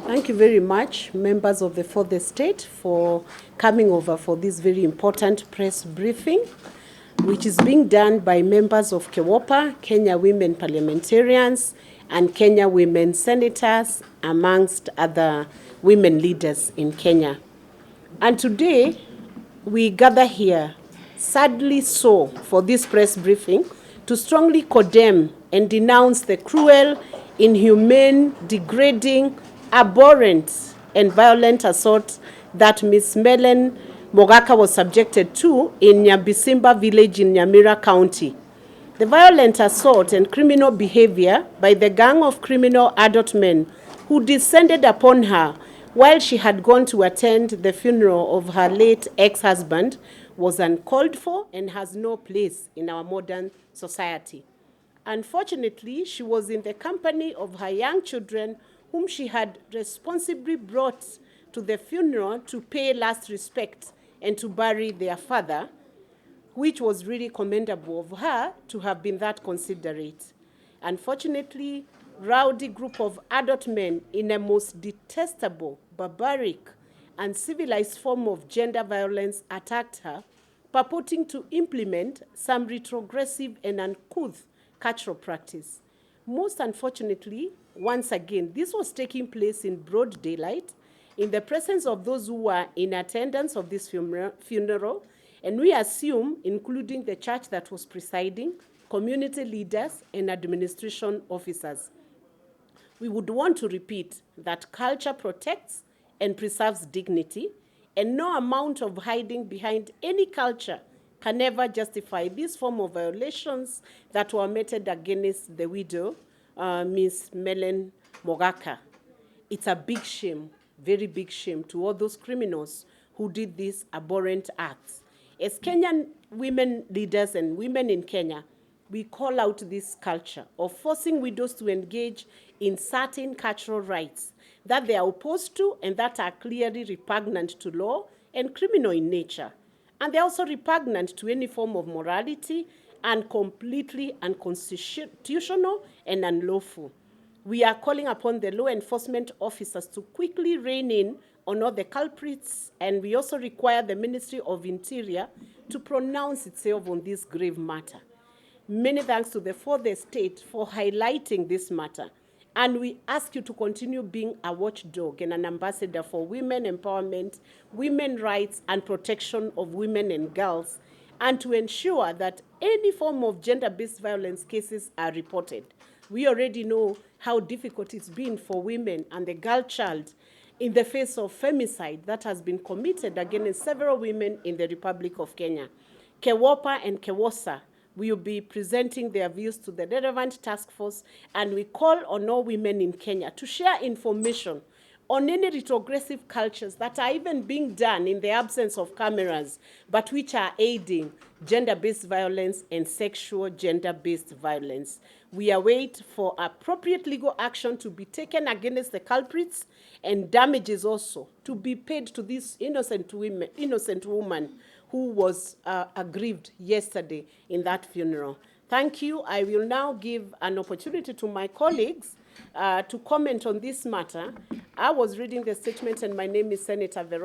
Thank you very much, members of the Fourth Estate, for coming over for this very important press briefing, which is being done by members of KEWOPA, Kenya Women Parliamentarians, and Kenya Women Senators, amongst other women leaders in Kenya. And today, we gather here, sadly so, for this press briefing, to strongly condemn and denounce the cruel, inhumane, degrading, abhorrent, and violent assault that Ms. Melen Mogaka was subjected to in Nyabisimba village in Nyamira County. The violent assault and criminal behavior by the gang of criminal adult men who descended upon her while she had gone to attend the funeral of her late ex-husband was uncalled for and has no place in our modern society. Unfortunately, she was in the company of her young children whom she had responsibly brought to the funeral to pay last respect and to bury their father, which was really commendable of her to have been that considerate. Unfortunately, rowdy group of adult men in a most detestable, barbaric, and civilized form of gender violence attacked her, purporting to implement some retrogressive and uncouth cultural practice. Most unfortunately, once again, this was taking place in broad daylight, in the presence of those who were in attendance of this funeral, and we assume, including the church that was presiding, community leaders, and administration officers. We would want to repeat that culture protects and preserves dignity, and no amount of hiding behind any culture can ever justify this form of violations that were meted against the widow, Ms. Melen Mogaka. It's a big shame, very big shame to all those criminals who did these abhorrent acts. As Kenyan women leaders and women in Kenya, we call out this culture of forcing widows to engage in certain cultural rites that they are opposed to and that are clearly repugnant to law and criminal in nature. And they're also repugnant to any form of morality and completely unconstitutional and unlawful. We are calling upon the law enforcement officers to quickly rein in on all the culprits, and we also require the Ministry of Interior to pronounce itself on this grave matter. Many thanks to the Fourth Estate for highlighting this matter. And we ask you to continue being a watchdog and an ambassador for women empowerment, women rights, and protection of women and girls, and to ensure that any form of gender-based violence cases are reported. We already know how difficult it's been for women and the girl child in the face of femicide that has been committed against several women in the Republic of Kenya. KEWOPA and KEWOSA will be presenting their views to the relevant task force, and we call on all women in Kenya to share information on any retrogressive cultures that are even being done in the absence of cameras, but which are aiding gender-based violence and sexual gender-based violence. We await for appropriate legal action to be taken against the culprits and damages also to be paid to this innocent woman who was aggrieved yesterday in that funeral. Thank you. I will now give an opportunity to my colleagues to comment on this matter. I was reading the statement, and my name is Senator Veronica.